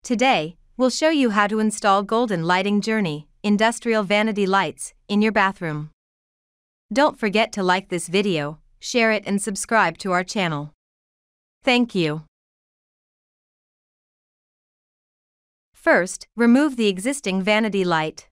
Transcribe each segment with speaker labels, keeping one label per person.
Speaker 1: Today, we'll show you how to install Golden Lighting Journey industrial vanity lights in your bathroom. Don't forget to like this video, share it and subscribe to our channel. Thank you. First, remove the existing vanity light.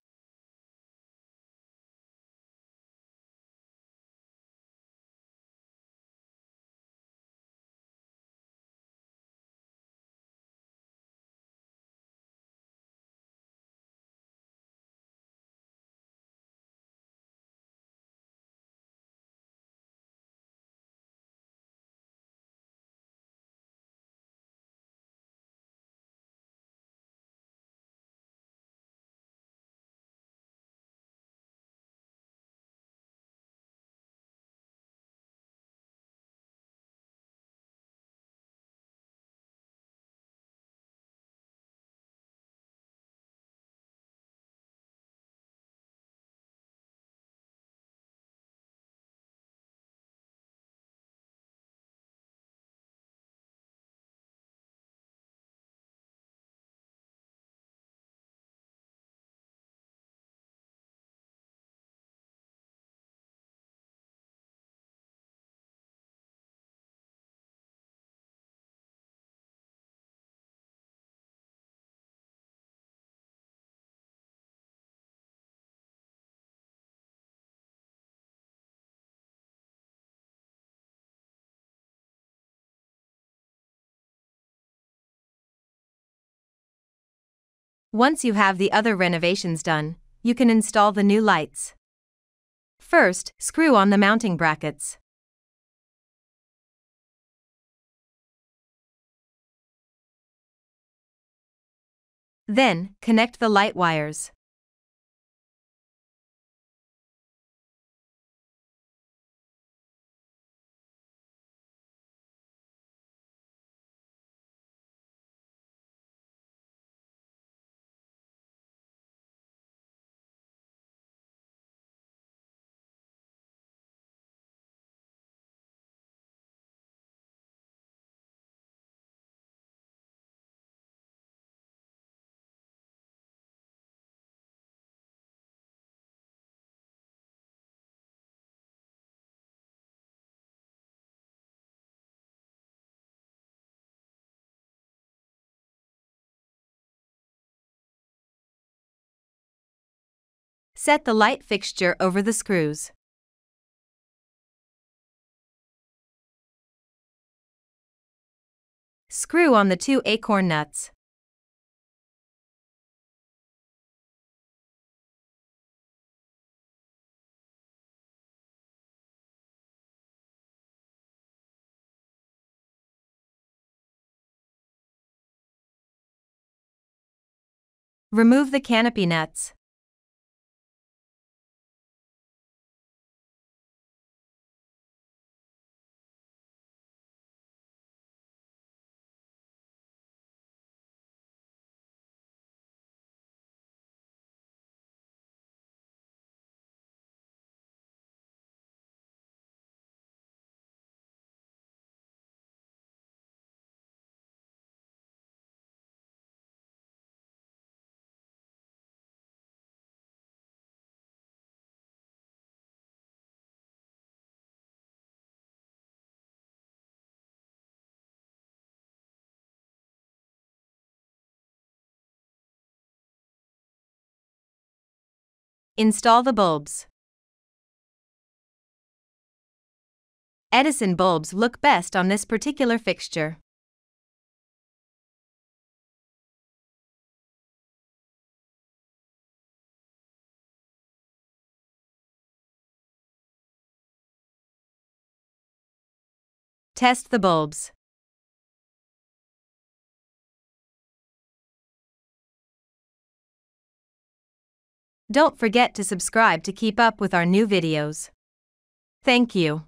Speaker 1: Once you have the other renovations done, you can install the new lights. First, screw on the mounting brackets. Then, connect the light wires. Set the light fixture over the screws. Screw on the 2 acorn nuts. Remove the canopy nuts. Install the bulbs. Edison bulbs look best on this particular fixture. Test the bulbs. Don't forget to subscribe to keep up with our new videos. Thank you.